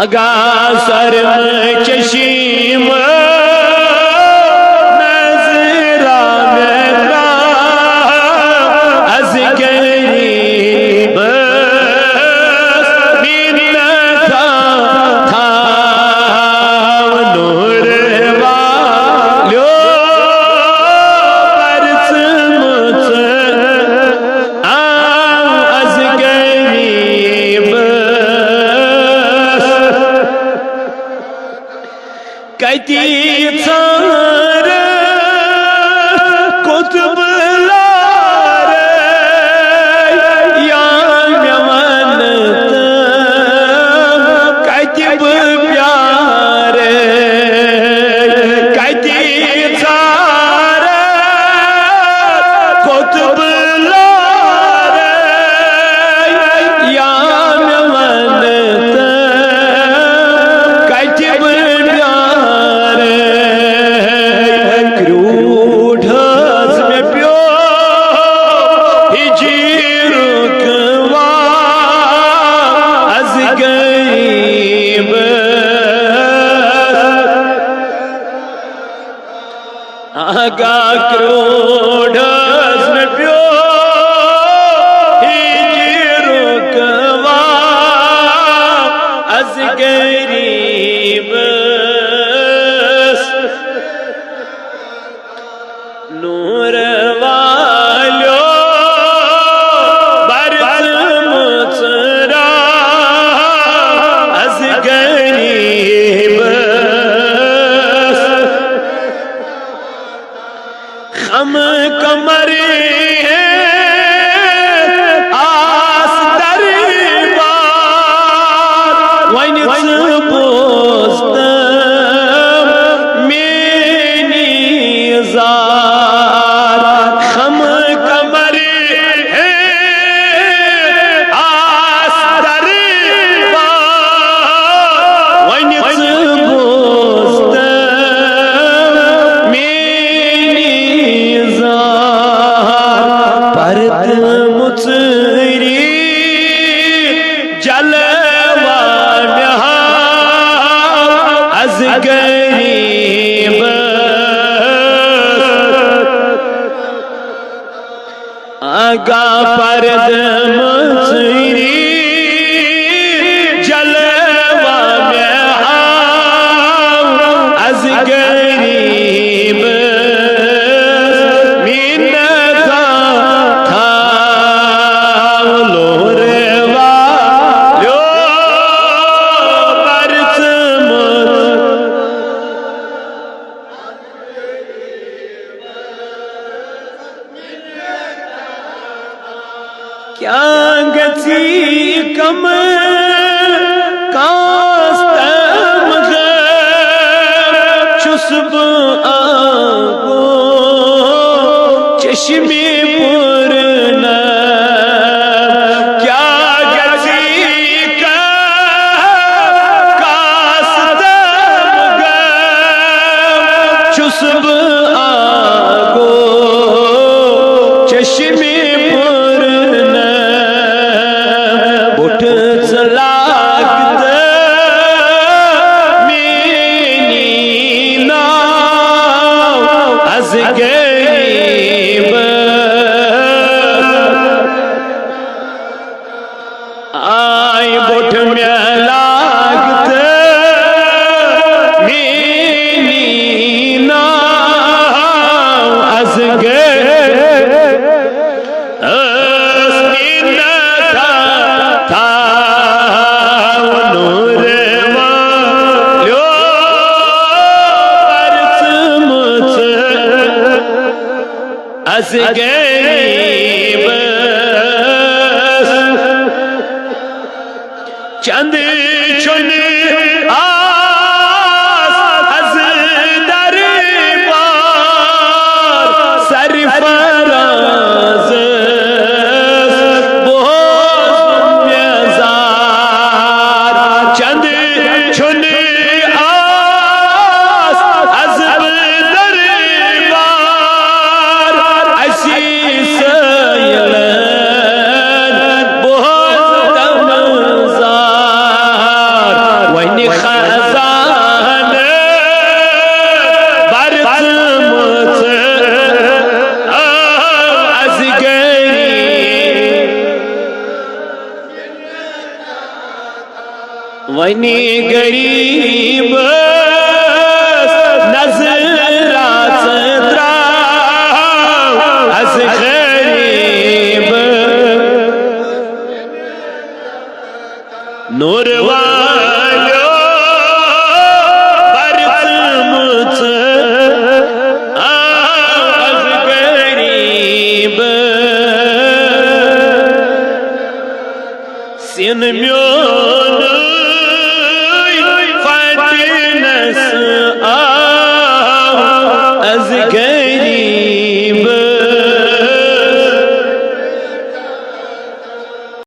आगा sir चशीम नजरा मेरा अज गरीब मिन्नत था नूर वालो परस मुझ अज गरीब कती सार कुतुब लार या मेवनत कतिब प्यार कती सार कुतुब लार या मेवनत कतिब आगा क्रोढ़स में प्यो रुकवा अज गरीब नूर वालो बरस मुचरा अज गरीब हम कमर आस दरबार वन पोस्त मेनी जार हम कमर आस दरबार वन पोस्त मुचरी जलवा अज गरीब आगा परद मुचरी जलवा अज गरीब क्या गची कम कास्तम चुस्ब आगो चश्मे पुरन क्या गची कास्तम चुस्ब आगो चश्मे गरीब आई बुठ में लागत मेनी नाव अज था नूर वालो परस मुझ अज गरीब चंद चुन आस अज दरबार सरफराज बहुत मज़ार चंद चुन आस अज दरबार असीस वनी गरीब नजरात द्राव अस गरीब नूर वालो बरसमुच अस गरीब सिन म्योन फतनस